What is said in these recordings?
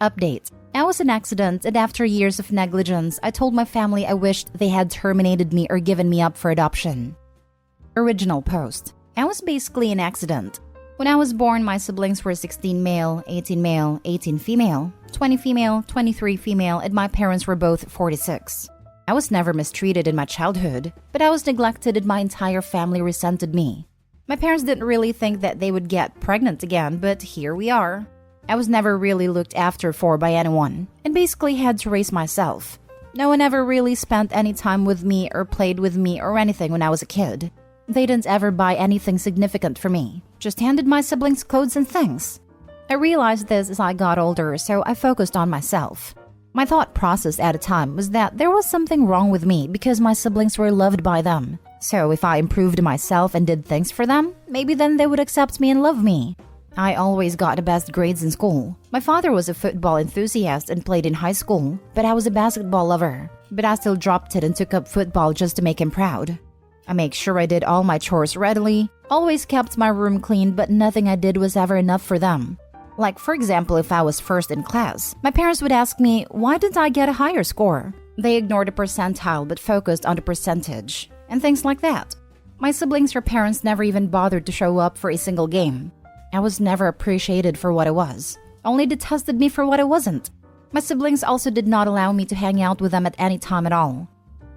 Update. I was an accident, and after years of negligence, I told my family I wished they had terminated me or given me up for adoption. Original post. I was basically an accident. When I was born, my siblings were 16 male, 18 female, 20 female, 23 female, and my parents were both 46. I was never mistreated in my childhood, but I was neglected and my entire family resented me. My parents didn't really think that they would get pregnant again, but here we are. I was never really looked after for by anyone, and basically had to raise myself. No one ever really spent any time with me or played with me or anything when I was a kid. They didn't ever buy anything significant for me, just handed my siblings clothes and things. I realized this as I got older, so I focused on myself. My thought process at the time was that there was something wrong with me because my siblings were loved by them. So if I improved myself and did things for them, maybe then they would accept me and love me. I always got the best grades in school. My father was a football enthusiast and played in high school, but I was a basketball lover. But I still dropped it and took up football just to make him proud. I make sure I did all my chores readily, always kept my room clean, but nothing I did was ever enough for them. Like, for example, if I was first in class, my parents would ask me, why didn't I get a higher score? They ignored the percentile but focused on the percentage, and things like that. My siblings or parents never even bothered to show up for a single game. I was never appreciated for what I was, only detested me for what I wasn't. My siblings also did not allow me to hang out with them at any time at all.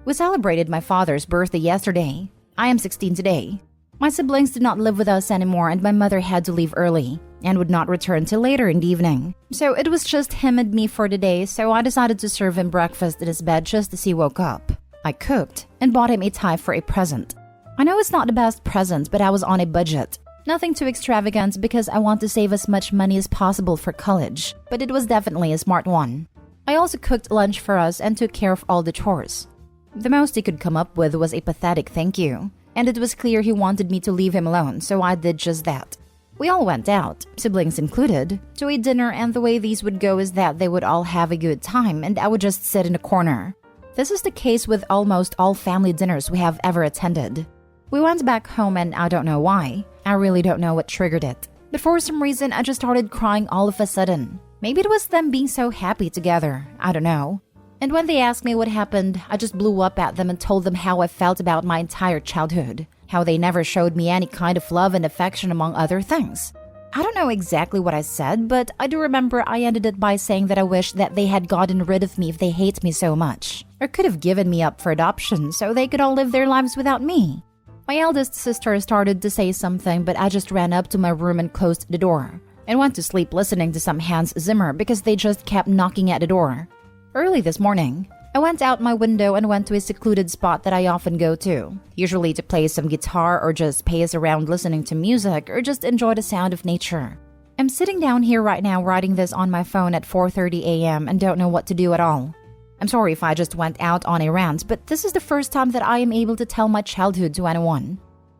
We celebrated my father's birthday yesterday. I am 16 today. My siblings did not live with us anymore and my mother had to leave early and would not return till later in the evening. So it was just him and me for the day, so I decided to serve him breakfast in his bed just as he woke up. I cooked and bought him a tie for a present. I know it's not the best present, but I was on a budget. Nothing too extravagant because I want to save as much money as possible for college, but it was definitely a smart one. I also cooked lunch for us and took care of all the chores. The most he could come up with was a pathetic thank you, and it was clear he wanted me to leave him alone, so I did just that. We all went out, siblings included, to a dinner, and the way these would go is that they would all have a good time and I would just sit in a corner. This is the case with almost all family dinners we have ever attended. We went back home and I don't know why. I really don't know what triggered it. But for some reason, I just started crying all of a sudden. Maybe it was them being so happy together. I don't know. And when they asked me what happened, I just blew up at them and told them how I felt about my entire childhood. How they never showed me any kind of love and affection among other things. I don't know exactly what I said, but I do remember I ended it by saying that I wish that they had gotten rid of me if they hate me so much. Or could have given me up for adoption so they could all live their lives without me. My eldest sister started to say something, but I just ran up to my room and closed the door. And went to sleep listening to some Hans Zimmer because they just kept knocking at the door. Early this morning, I went out my window and went to a secluded spot that I often go to, usually to play some guitar or just pace around listening to music or just enjoy the sound of nature. I'm sitting down here right now writing this on my phone at 4:30 a.m. and don't know what to do at all. I'm sorry if I just went out on a rant, but this is the first time that I am able to tell my childhood to anyone.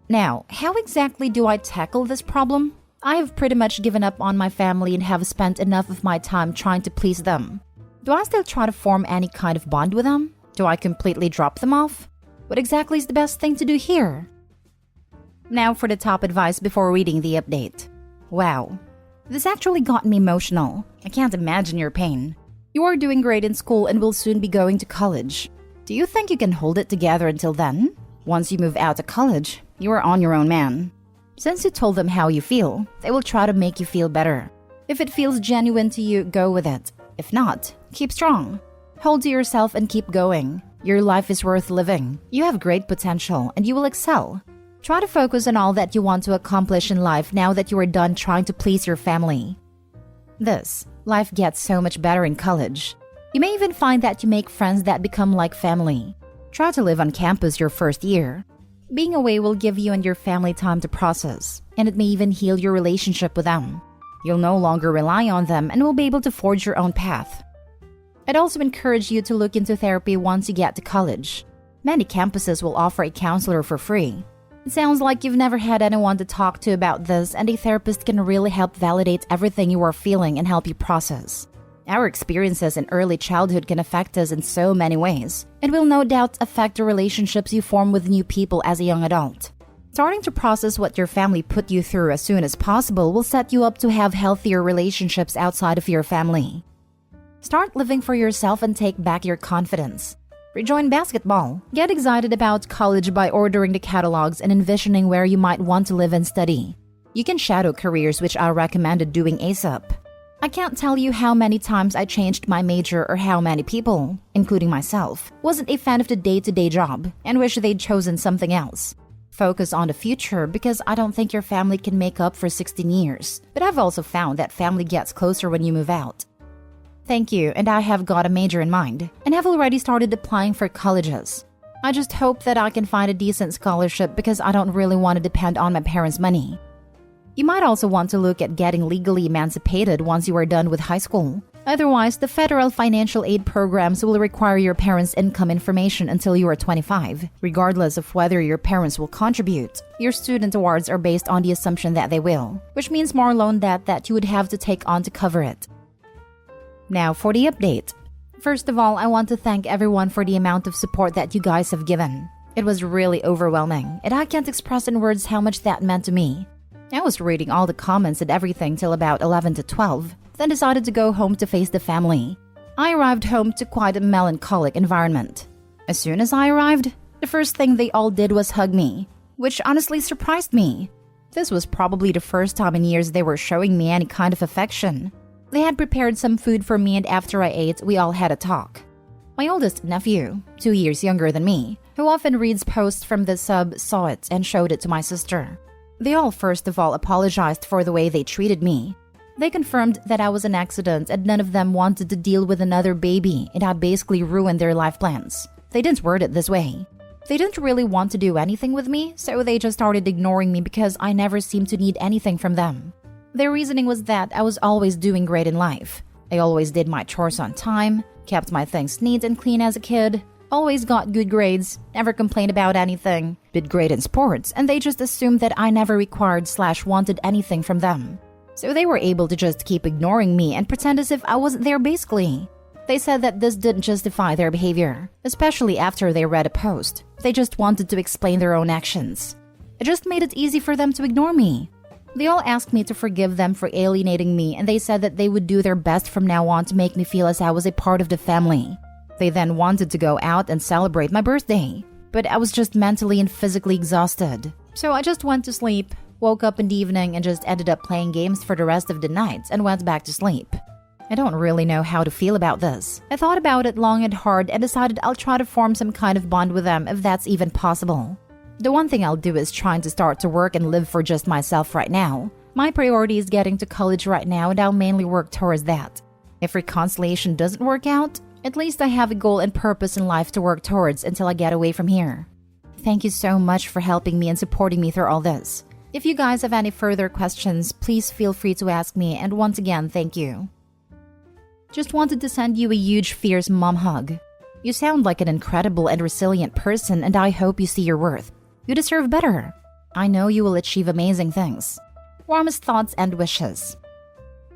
Now, how exactly do I tackle this problem? I have pretty much given up on my family and have spent enough of my time trying to please them. Do I still try to form any kind of bond with them? Do I completely drop them off? What exactly is the best thing to do here? Now for the top advice before reading the update. Wow. This actually got me emotional. I can't imagine your pain. You are doing great in school and will soon be going to college. Do you think you can hold it together until then? Once you move out of college, you are on your own, man. Since you told them how you feel, they will try to make you feel better. If it feels genuine to you, go with it. If not, keep strong. Hold to yourself and keep going. Your life is worth living. You have great potential and you will excel. Try to focus on all that you want to accomplish in life now that you are done trying to please your family. Life gets so much better in college. You may even find that you make friends that become like family. Try to live on campus your first year. Being away will give you and your family time to process, and it may even heal your relationship with them. You'll no longer rely on them and will be able to forge your own path. I'd also encourage you to look into therapy once you get to college. Many campuses will offer a counselor for free. It sounds like you've never had anyone to talk to about this, and a therapist can really help validate everything you are feeling and help you process. Our experiences in early childhood can affect us in so many ways, and will no doubt affect the relationships you form with new people as a young adult. Starting to process what your family put you through as soon as possible will set you up to have healthier relationships outside of your family. Start living for yourself and take back your confidence. Rejoin basketball. Get excited about college by ordering the catalogs and envisioning where you might want to live and study. You can shadow careers, which I recommended doing ASAP. I can't tell you how many times I changed my major or how many people, including myself, wasn't a fan of the day-to-day job and wish they'd chosen something else. Focus on the future because I don't think your family can make up for 16 years, but I've also found that family gets closer when you move out. Thank you, and I have got a major in mind and have already started applying for colleges. I just hope that I can find a decent scholarship because I don't really want to depend on my parents' money. You might also want to look at getting legally emancipated once you are done with high school. Otherwise, the federal financial aid programs will require your parents' income information until you are 25, regardless of whether your parents will contribute. Your student awards are based on the assumption that they will, which means more loan debt that you would have to take on to cover it. Now for the update. First of all, I want to thank everyone for the amount of support that you guys have given. It was really overwhelming, and I can't express in words how much that meant to me. I was reading all the comments and everything till about 11 to 12, then decided to go home to face the family. I arrived home to quite a melancholic environment. As soon as I arrived, the first thing they all did was hug me, which honestly surprised me. This was probably the first time in years they were showing me any kind of affection. They had prepared some food for me, and after I ate, we all had a talk. My oldest nephew, 2 years younger than me, who often reads posts from the sub, saw it and showed it to my sister. They all first of all apologized for the way they treated me. They confirmed that I was an accident and none of them wanted to deal with another baby, and I basically ruined their life plans. They didn't word it this way. They didn't really want to do anything with me, so they just started ignoring me because I never seemed to need anything from them. Their reasoning was that I was always doing great in life. I always did my chores on time, kept my things neat and clean as a kid, always got good grades, never complained about anything, did great in sports, and they just assumed that I never required/wanted anything from them. So they were able to just keep ignoring me and pretend as if I wasn't there basically. They said that this didn't justify their behavior, especially after they read a post. They just wanted to explain their own actions. It just made it easy for them to ignore me. They all asked me to forgive them for alienating me, and they said that they would do their best from now on to make me feel as I was a part of the family. They then wanted to go out and celebrate my birthday, but I was just mentally and physically exhausted. So I just went to sleep, woke up in the evening, and just ended up playing games for the rest of the night and went back to sleep. I don't really know how to feel about this. I thought about it long and hard and decided I'll try to form some kind of bond with them if that's even possible. The one thing I'll do is trying to start to work and live for just myself right now. My priority is getting to college right now, and I'll mainly work towards that. If reconciliation doesn't work out, at least I have a goal and purpose in life to work towards until I get away from here. Thank you so much for helping me and supporting me through all this. If you guys have any further questions, please feel free to ask me, and once again, thank you. Just wanted to send you a huge fierce mom hug. You sound like an incredible and resilient person, and I hope you see your worth. You deserve better. I know you will achieve amazing things. Warmest thoughts and wishes.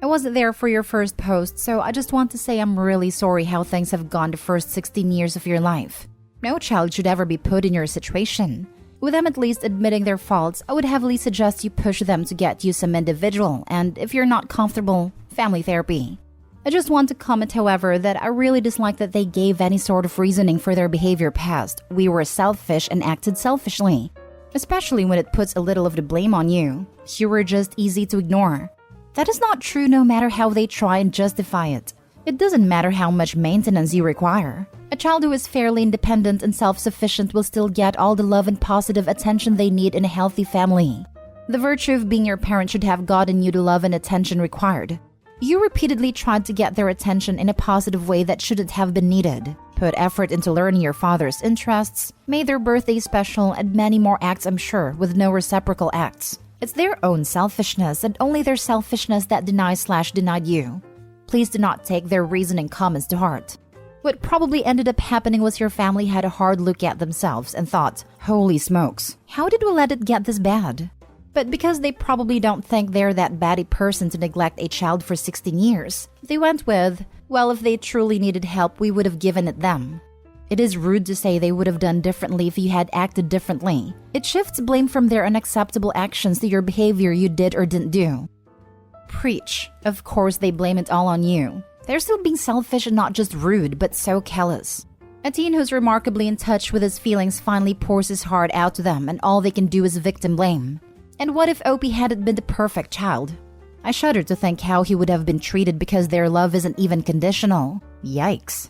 I wasn't there for your first post, so I just want to say I'm really sorry how things have gone the first 16 years of your life. No child should ever be put in your situation. With them at least admitting their faults, I would heavily suggest you push them to get you some individual, and if you're not comfortable, family therapy. I just want to comment, however, that I really dislike that they gave any sort of reasoning for their behavior past. We were selfish and acted selfishly. Especially when it puts a little of the blame on you. You were just easy to ignore. That is not true no matter how they try and justify it. It doesn't matter how much maintenance you require. A child who is fairly independent and self-sufficient will still get all the love and positive attention they need in a healthy family. The virtue of being your parent should have gotten you the love and attention required. You repeatedly tried to get their attention in a positive way that shouldn't have been needed. Put effort into learning your father's interests, made their birthday special, and many more acts, I'm sure, with no reciprocal acts. It's their own selfishness and only their selfishness that denied you. Please do not take their reasoning comments to heart. What probably ended up happening was your family had a hard look at themselves and thought, holy smokes, how did we let it get this bad? But because they probably don't think they're that bad a person to neglect a child for 16 years, they went with, well, if they truly needed help, we would have given it them. It is rude to say they would have done differently if you had acted differently. It shifts blame from their unacceptable actions to your behavior you did or didn't do. Preach. Of course, they blame it all on you. They're still being selfish and not just rude, but so callous. A teen who's remarkably in touch with his feelings finally pours his heart out to them, and all they can do is victim blame. And what if Opie hadn't been the perfect child? I shudder to think how he would have been treated because their love isn't even conditional. Yikes.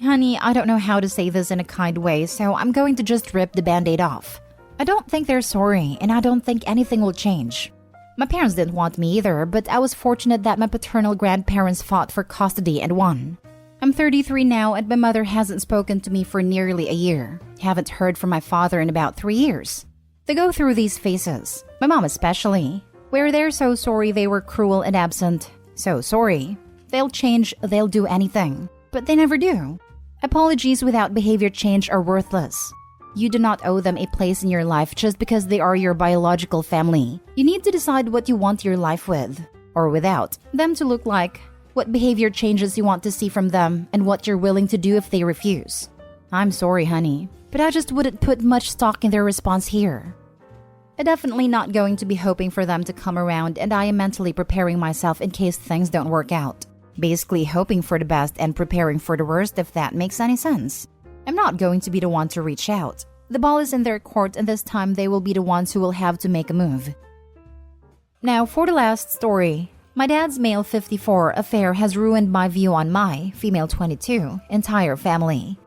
Honey, I don't know how to say this in a kind way, so I'm going to just rip the band-aid off. I don't think they're sorry, and I don't think anything will change. My parents didn't want me either, but I was fortunate that my paternal grandparents fought for custody and won. I'm 33 now, and my mother hasn't spoken to me for nearly a year. Haven't heard from my father in about 3 years. They go through these phases, my mom especially, where they're so sorry they were cruel and absent. So sorry. They'll change, they'll do anything. But they never do. Apologies without behavior change are worthless. You do not owe them a place in your life just because they are your biological family. You need to decide what you want your life with, or without, them to look like, what behavior changes you want to see from them, and what you're willing to do if they refuse. I'm sorry, honey, but I just wouldn't put much stock in their response here. I'm definitely not going to be hoping for them to come around, and I am mentally preparing myself in case things don't work out. Basically hoping for the best and preparing for the worst, if that makes any sense. I'm not going to be the one to reach out. The ball is in their court, and this time they will be the ones who will have to make a move. Now for the last story. My dad's male 54 affair has ruined my view on my, female 22, entire family.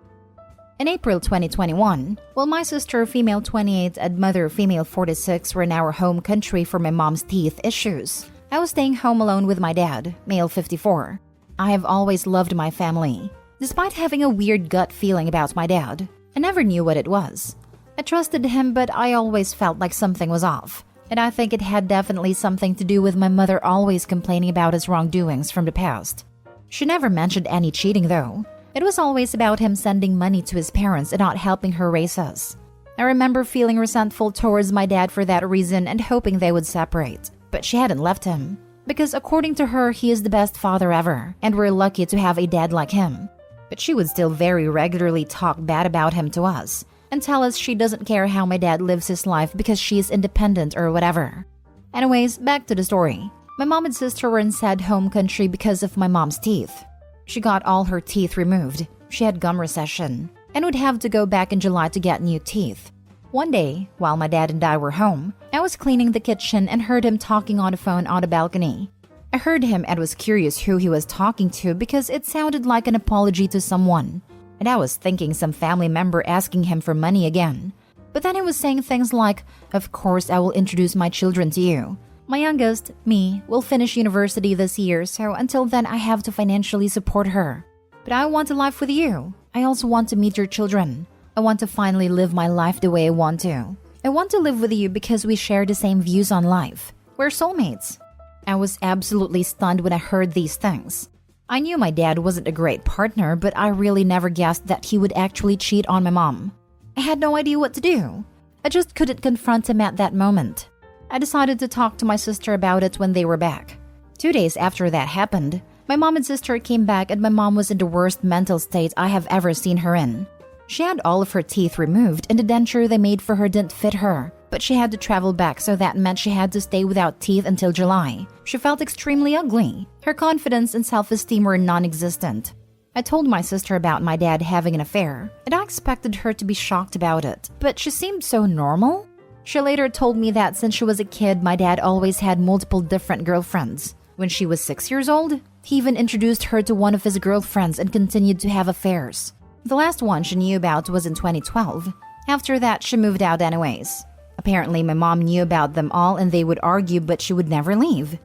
In April 2021, while my sister, female 28, and mother, female 46, were in our home country for my mom's teeth issues, I was staying home alone with my dad, male 54. I have always loved my family. Despite having a weird gut feeling about my dad, I never knew what it was. I trusted him, but I always felt like something was off. And I think it had definitely something to do with my mother always complaining about his wrongdoings from the past. She never mentioned any cheating though. It was always about him sending money to his parents and not helping her raise us. I remember feeling resentful towards my dad for that reason and hoping they would separate. But she hadn't left him. Because according to her, he is the best father ever, and we're lucky to have a dad like him. But she would still very regularly talk bad about him to us, and tell us she doesn't care how my dad lives his life because she is independent or whatever. Anyways, back to the story. My mom and sister were in sad home country because of my mom's teeth. She got all her teeth removed. She had gum recession, and would have to go back in July to get new teeth. One day, while my dad and I were home, I was cleaning the kitchen and heard him talking on the phone on the balcony. I heard him and was curious who he was talking to because it sounded like an apology to someone. And I was thinking some family member asking him for money again. But then he was saying things like, "Of course I will introduce my children to you. My youngest, me, will finish university this year, so until then I have to financially support her. But I want a life with you. I also want to meet your children. I want to finally live my life the way I want to. I want to live with you because we share the same views on life. We're soulmates." I was absolutely stunned when I heard these things. I knew my dad wasn't a great partner, but I really never guessed that he would actually cheat on my mom. I had no idea what to do. I just couldn't confront him at that moment. I decided to talk to my sister about it when they were back. 2 days after that happened, my mom and sister came back and my mom was in the worst mental state I have ever seen her in. She had all of her teeth removed and the denture they made for her didn't fit her, but she had to travel back, so that meant she had to stay without teeth until July. She felt extremely ugly. Her confidence and self-esteem were non-existent. I told my sister about my dad having an affair, and I expected her to be shocked about it, but she seemed so normal. She later told me that since she was a kid, my dad always had multiple different girlfriends. When she was 6 years old, he even introduced her to one of his girlfriends and continued to have affairs. The last one she knew about was in 2012. After that, she moved out anyways. Apparently, my mom knew about them all and they would argue, but she would never leave.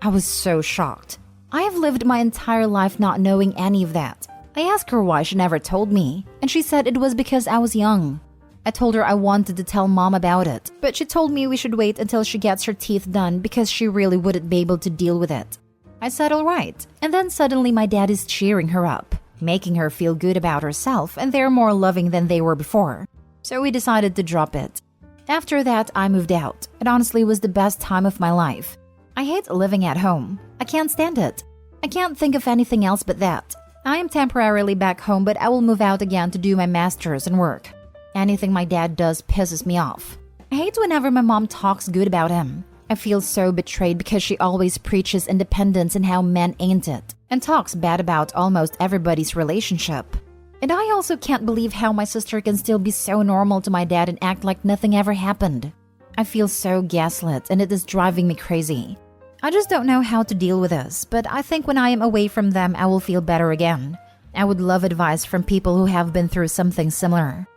I was so shocked. I have lived my entire life not knowing any of that. I asked her why she never told me, and she said it was because I was young. I told her I wanted to tell mom about it, but she told me we should wait until she gets her teeth done because she really wouldn't be able to deal with it. I said alright, and then suddenly my dad is cheering her up, making her feel good about herself, and they're more loving than they were before. So we decided to drop it. After that, I moved out. It honestly was the best time of my life. I hate living at home. I can't stand it. I can't think of anything else but that. I am temporarily back home, but I will move out again to do my master's and work. Anything my dad does pisses me off. I hate whenever my mom talks good about him. I feel so betrayed because she always preaches independence and how men ain't it. and talks bad about almost everybody's relationship. And I also can't believe how my sister can still be so normal to my dad and act like nothing ever happened. I feel so gaslit and it is driving me crazy. I just don't know how to deal with this, but I think when I am away from them, I will feel better again. I would love advice from people who have been through something similar.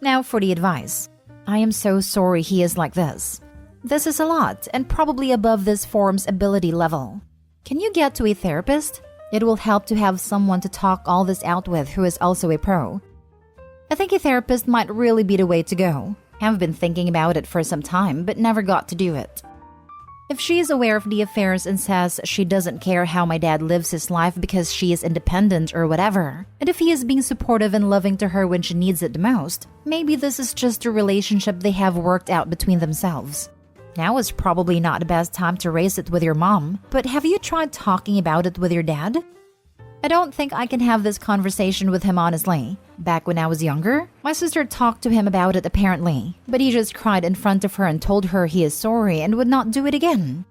Now for the advice. I am so sorry he is like this. This is a lot and probably above this form's ability level. Can you get to a therapist? It will help to have someone to talk all this out with who is also a pro. I think a therapist might really be the way to go. I've been thinking about it for some time but never got to do it. If she is aware of the affairs and says she doesn't care how my dad lives his life because she is independent or whatever, and if he is being supportive and loving to her when she needs it the most, maybe this is just a relationship they have worked out between themselves. Now is probably not the best time to raise it with your mom, but have you tried talking about it with your dad? I don't think I can have this conversation with him honestly. Back when I was younger, my sister talked to him about it apparently, but he just cried in front of her and told her he is sorry and would not do it again.